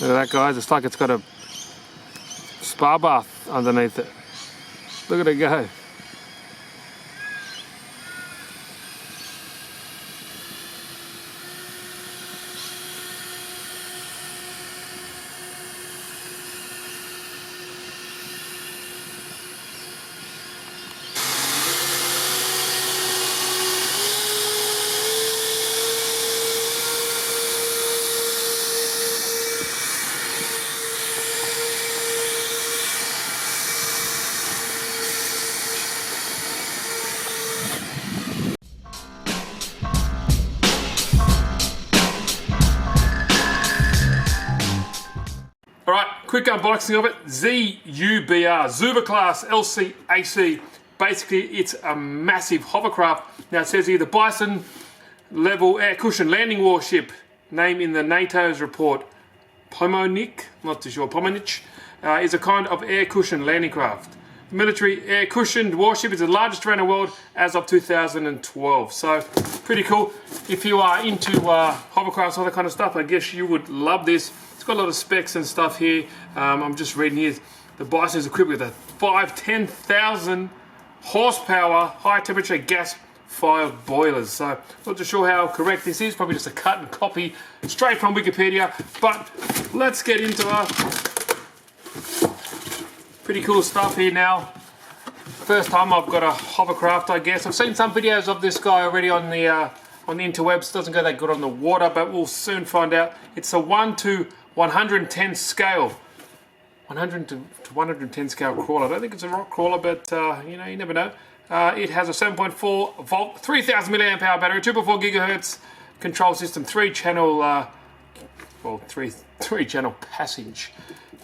Look at that, guys. It's like it's got a spa bath underneath it. Look at it go. Alright, quick unboxing of it. ZUBR, Zuba Class LC AC. Basically, it's a massive hovercraft. Now it says here the Bison level air cushion landing warship. Name in the NATO's report. Pomonik, not too sure, Pomonik, is a kind of air cushion landing craft. The military air cushioned warship is the largest around the world as of 2012. So, pretty cool. If you are into hovercrafts, all that kind of stuff, I guess you would love this. It's got a lot of specs and stuff here. I'm just reading here. The Bison is equipped with a 10,000 horsepower high temperature gas fired boilers. So not too sure how correct this is. Probably just a cut and copy straight from Wikipedia. But let's get into pretty cool stuff here now. First time I've got a hovercraft, I guess. I've seen some videos of this guy already on the interwebs. Doesn't go that good on the water, but we'll soon find out. It's a 1 to 110 scale. 100 to 110 scale crawler. I don't think it's a rock crawler, but you know, you never know. It has a 7.4 volt, 3000 milliamp hour battery, 2.4 gigahertz control system, 3-channel, three channel passage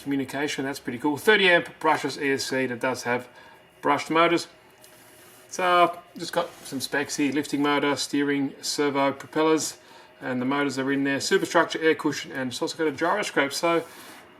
communication. That's pretty cool. 30 amp brushless ESC, and it does have brushed motors. So just got some specs here: lifting motor, steering, servo, propellers, and the motors are in there. Superstructure, air cushion, and it's also got a gyroscope. So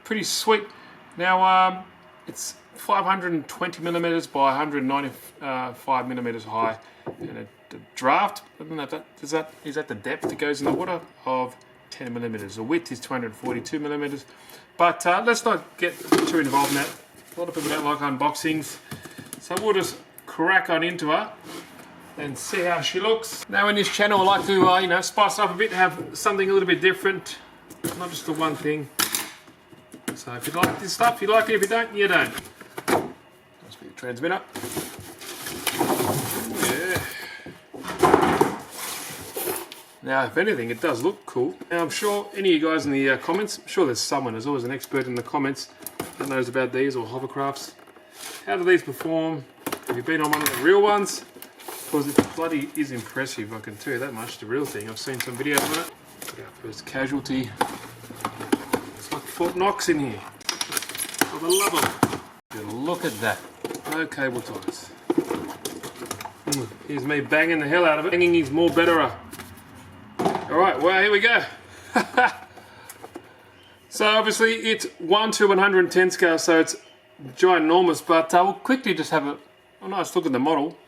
pretty sweet. Now it's 520 millimeters by 195 millimeters high, and a draft. Is that the depth that goes in the water of 10 millimeters? The width is 242 millimeters. But let's not get too involved in that. A lot of people don't like unboxings, so we'll just crack on into her and see how she looks. Now in this channel I like to you know, spice up a bit, have something a little bit different, not just the one thing. So if you like this stuff, you like it. If you don't, you don't. Must be the transmitter. Yeah. Now if anything, it does look cool. Now I'm sure any of you guys in the comments, I'm sure there's someone, there's always an expert in the comments that knows about these or hovercrafts. How do these perform? Have you been on one of the real ones? Because it bloody is impressive, I can tell you that much, the real thing. I've seen some videos on it. Look at our first casualty. It's like Fort Knox in here. For the love of it. Look at that. No cable ties. Here's me banging the hell out of it. Banging is more betterer. Alright, well here we go. So obviously it's 1 to 110 scale, so it's ginormous, but we'll quickly just have a nice look at the model.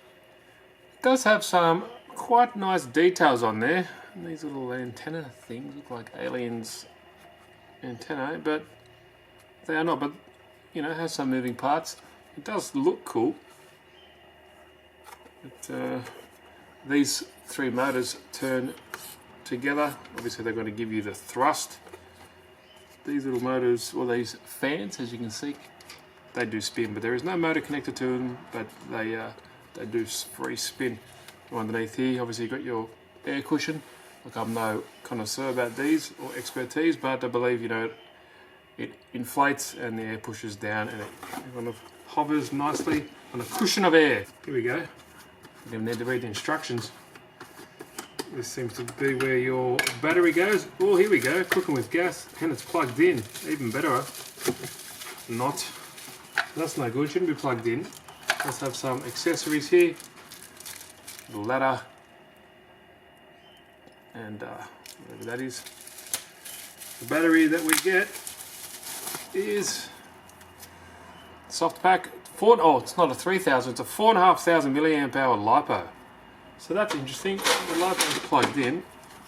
It does have some quite nice details on there. And these little antenna things look like aliens' antennae, but they are not. But you know, it has some moving parts. It does look cool. These three motors turn together. Obviously they're going to give you the thrust. These little motors, or these fans, as you can see, they do spin, but there is no motor connected to them, but they do free spin. Underneath here, obviously you've got your air cushion. Look, I'm no connoisseur about these or expertise, but I believe, you know, it inflates and the air pushes down and it kind of hovers nicely on a cushion of air. Here we go. You don't even need to read the instructions. This seems to be where your battery goes. Oh, here we go, cooking with gas, and it's plugged in. Even better. Not. That's no good, shouldn't be plugged in. Let's have some accessories here. The ladder. And whatever that is. The battery that we get is soft pack. It's not a 3000, it's a 4,500 milliamp hour LiPo. So that's interesting. The LiPo is plugged in.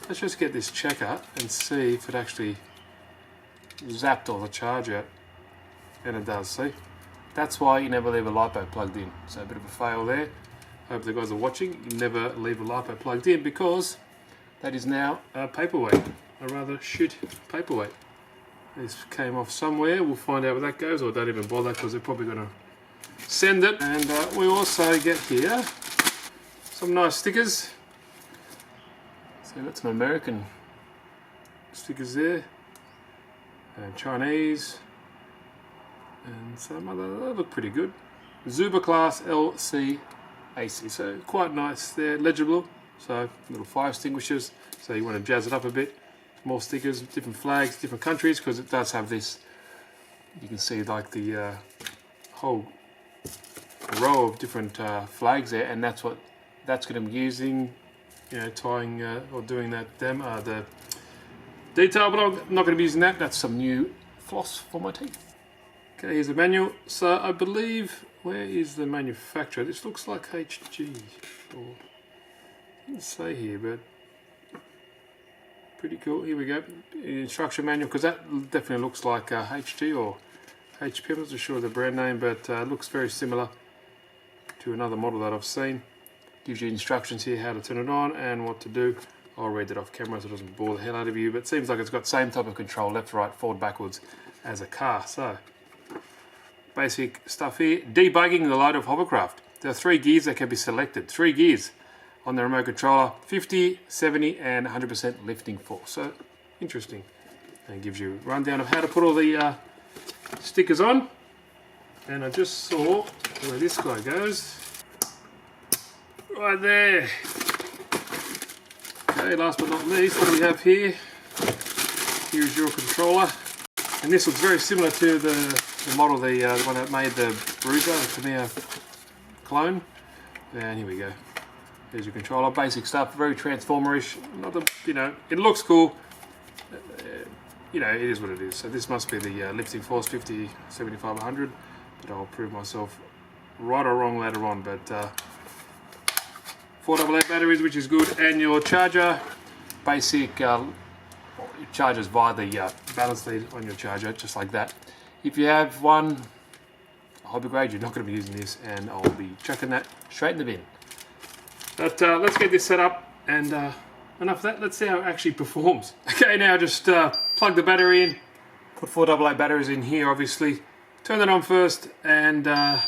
Let's just get this checker and see if it actually zapped all the charge out. And it does, see? That's why you never leave a LiPo plugged in. So a bit of a fail there. Hope the guys are watching. You never leave a LiPo plugged in because that is now a paperweight. A rather shit paperweight. This came off somewhere. We'll find out where that goes, or don't even bother because they're probably going to send it. And we also get here some nice stickers. So we've got some American stickers there, and Chinese, and some other. They look pretty good. Zuba class LC AC. So quite nice there, legible. So little fire extinguishers. So you want to jazz it up a bit. More stickers, different flags, different countries, because it does have this. You can see like the whole row of different flags there, and that's what that's going to be using. You know, tying or doing that the detail, but I'm not going to be using that. That's some new floss for my teeth. Okay, here's the manual. So I believe, where is the manufacturer? This looks like HG, or it doesn't say here, but pretty cool. Here we go, the instruction manual, because that definitely looks like HG or HP. I'm not sure of the brand name, but it looks very similar to another model that I've seen. Gives you instructions here how to turn it on and what to do. I'll read it off camera so it doesn't bore the hell out of you, but it seems like it's got the same type of control, left, right, forward, backwards, as a car. So basic stuff here. Debugging the load of hovercraft. There are 3 gears that can be selected. 3 gears on the remote controller: 50, 70 and 100% lifting force. So interesting. And it gives you a rundown of how to put all the stickers on. And I just saw where this guy goes. Right there. Okay, last but not least, what do we have here? Here's your controller. And this looks very similar to the model, the one that made the Bruiser, the Tamiya clone. And here we go. There's your controller. Basic stuff, very transformerish. You know, it looks cool. You know, it is what it is. So this must be the lifting force, 50, 75, 100. But I'll prove myself right or wrong later on. But 4 AA batteries, which is good, and your charger, basic, it charges via the balance lead on your charger, just like that. If you have one hobby grade, you're not going to be using this, and I'll be chucking that straight in the bin. But let's get this set up, and enough of that, let's see how it actually performs. Okay, now just plug the battery in, put 4 AA batteries in here, obviously. Turn that on first, and on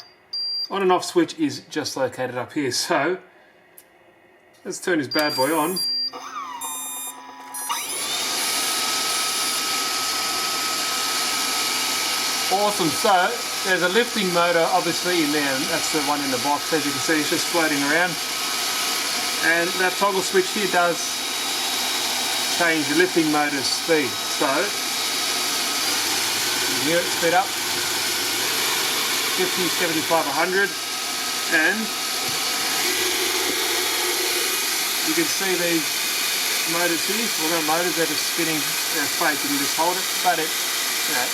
and off switch is just located up here. So let's turn this bad boy on. Awesome. So there's a lifting motor obviously in there, and that's the one in the box. As you can see, it's just floating around. And that toggle switch here does change the lifting motor's speed. So you hear it speed up, 50, 75, 100, and you can see these motors here. Well, not motors, they're just spinning. They're fake, and you just hold it, but it, you know,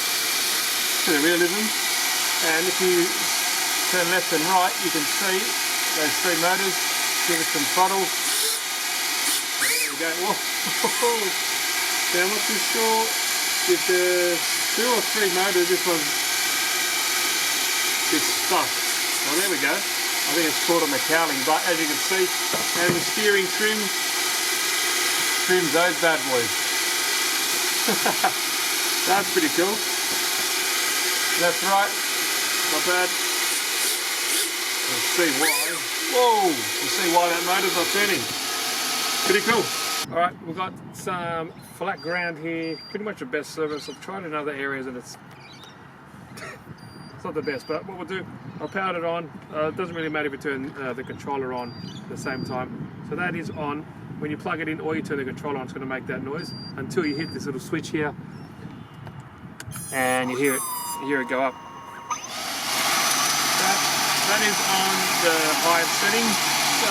to the realism. And if you turn left and right, you can see those 3 motors. Give it some throttle. And there we go. Whoa. Now I'm not too sure if the 2 or 3 motors, this one's a bit stuck. Well, there we go. I think it's caught on the cowling, but as you can see, and the steering trims those bad boys. That's pretty cool. That's right, not bad. Let's see why. Whoa! We'll see why that motor's not turning. Pretty cool. Alright, we've got some flat ground here. Pretty much the best service. I've tried in other areas and it's not the best, but what we'll do, I'll power it on. It doesn't really matter if you turn the controller on at the same time. So that is on. When you plug it in or you turn the controller on, it's going to make that noise until you hit this little switch here. And you hear it go up. That is on the highest setting, so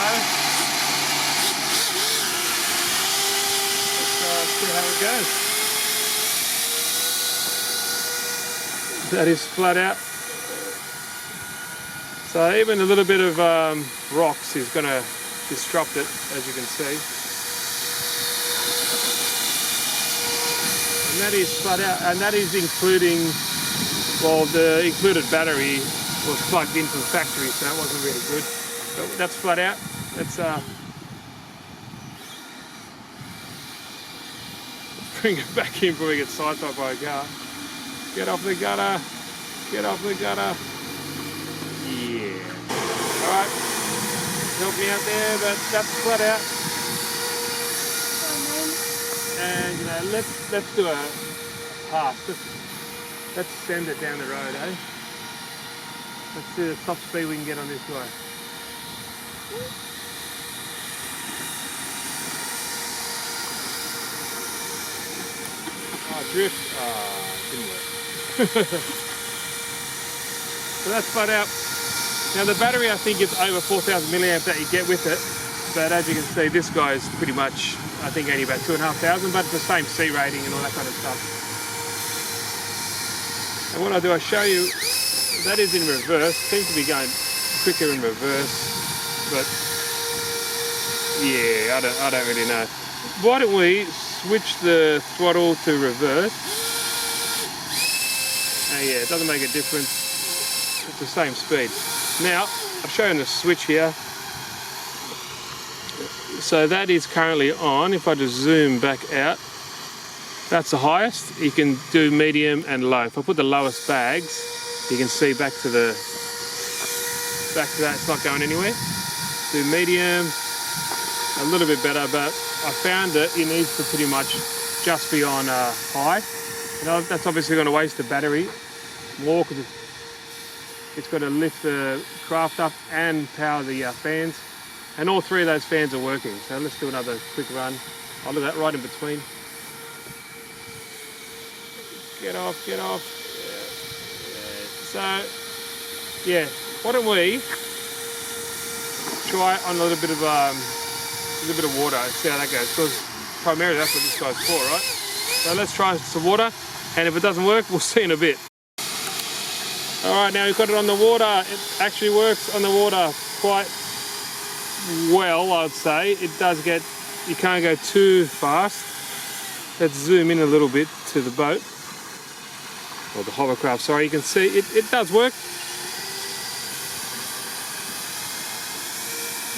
let's see how it goes. That is flat out. So even a little bit of rocks is going to disrupt it, as you can see. And that is flat out, and that is including, well, the included battery was plugged in from the factory, so that wasn't really good. But that's flat out. Let's bring it back in before we get sidetracked by a car. Get off the gutter. Get off the gutter. Yeah. Alright. Help me out there, but that's flat out. And you know, let's do a pass. Let's send it down the road, eh? Let's see the top speed we can get on this guy. Oh, drift. Didn't work. So that's flat out. Now the battery, I think it's over 4,000 milliamp that you get with it. But as you can see, this guy is pretty much, I think, only about 2,500, but it's the same C rating and all that kind of stuff. And what I do, I show you, that is in reverse. Seems to be going quicker in reverse, but yeah, I don't really know. Why don't we switch the throttle to reverse? Yeah, it doesn't make a difference. It's the same speed. Now, I've shown the switch here. So that is currently on. If I just zoom back out, that's the highest. You can do medium and low. If I put the lowest bags, you can see back to that. It's not going anywhere. Do medium, a little bit better, but I found that it needs to pretty much just be on high. You know, that's obviously going to waste the battery more because it's got to lift the craft up and power the fans. And all three of those fans are working. So let's do another quick run. I'll do that right in between. Get off, get off. Yeah. So, yeah, why don't we try on a little bit of water and see how that goes. Because primarily that's what this guy's for, right? So let's try some water, and if it doesn't work, we'll see in a bit. All right, now we've got it on the water. It actually works on the water quite well, I'd say. It does get, you can't go too fast. Let's zoom in a little bit to the boat, or the hovercraft, sorry. You can see it does work.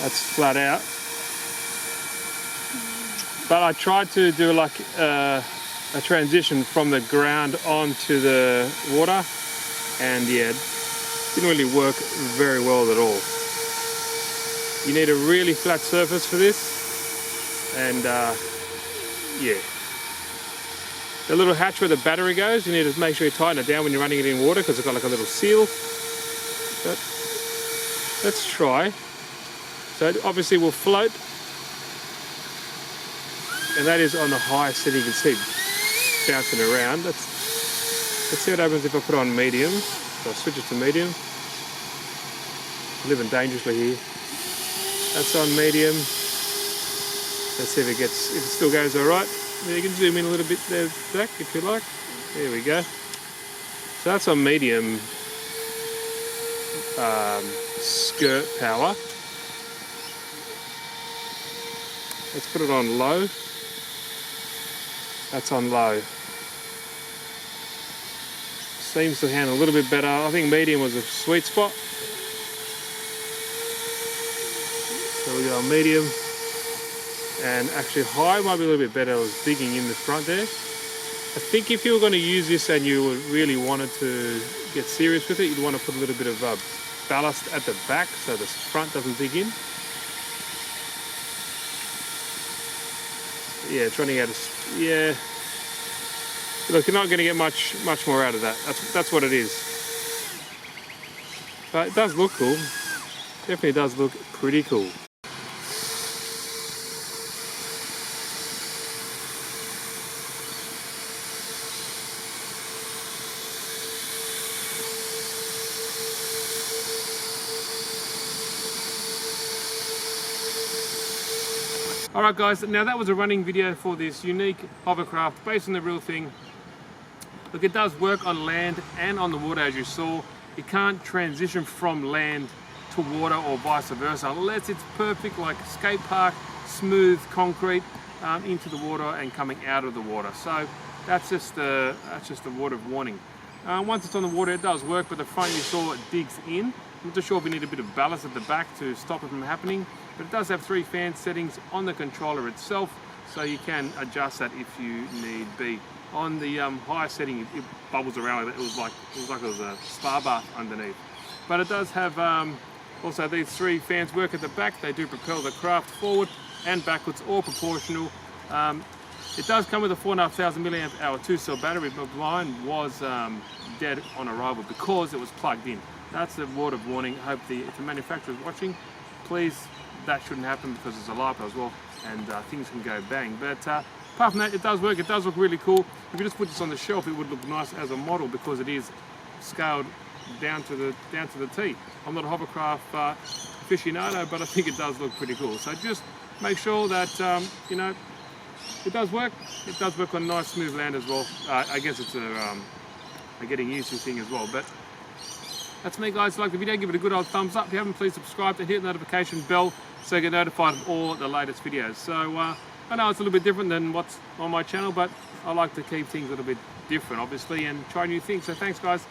That's flat out. But I tried to do like a transition from the ground onto the water, and yeah, it didn't really work very well at all. You need a really flat surface for this, and yeah. The little hatch where the battery goes, you need to make sure you tighten it down when you're running it in water because it's got like a little seal. But let's try. So it obviously will float, and that is on the highest setting. You can see bouncing around. Let's see what happens if I put on medium. So I'll switch it to medium. I'm living dangerously here. That's on medium. Let's see if it still goes all right. You can zoom in a little bit there back if you like. There we go. So that's on medium skirt power. Let's put it on low. That's on low. Seems to handle a little bit better. I think medium was a sweet spot. So we go on medium. And actually high might be a little bit better. I was digging in the front there. I think if you were going to use this and you really wanted to get serious with it, you'd want to put a little bit of ballast at the back so the front doesn't dig in. Yeah, trying to get yeah. Look, you're not going to get much more out of that. That's what it is. But it does look cool. Definitely does look pretty cool. Alright guys, now that was a running video for this unique hovercraft based on the real thing. Look, it does work on land and on the water as you saw. You can't transition from land to water or vice versa unless it's perfect, like skate park, smooth concrete into the water and coming out of the water. So that's just the water warning. Once it's on the water, it does work, but the front you saw it digs in. I'm not too sure if we need a bit of ballast at the back to stop it from happening, but it does have 3 fan settings on the controller itself, so you can adjust that if you need be. On the higher setting, it bubbles around. It was like it was a spa bath underneath. But it does have also these 3 fans work at the back. They do propel the craft forward and backwards, all proportional. It does come with a 4,500 milliamp hour 2-cell battery, but mine was dead on arrival because it was plugged in. That's the word of warning. I hope if the manufacturer is watching, please, that shouldn't happen because it's a LiPo as well, and things can go bang. But apart from that, it does work. It does look really cool. If you just put this on the shelf, it would look nice as a model because it is scaled down to the T. I'm not a hovercraft aficionado, but I think it does look pretty cool. So just make sure that you know, it does work. It does work on nice smooth land as well. I guess it's a getting used to thing as well. But that's me, guys. If you like the video, give it a good old thumbs up. If you haven't, please subscribe and hit the notification bell so you get notified of all the latest videos. So I know it's a little bit different than what's on my channel, but I like to keep things a little bit different, obviously, and try new things. So thanks, guys.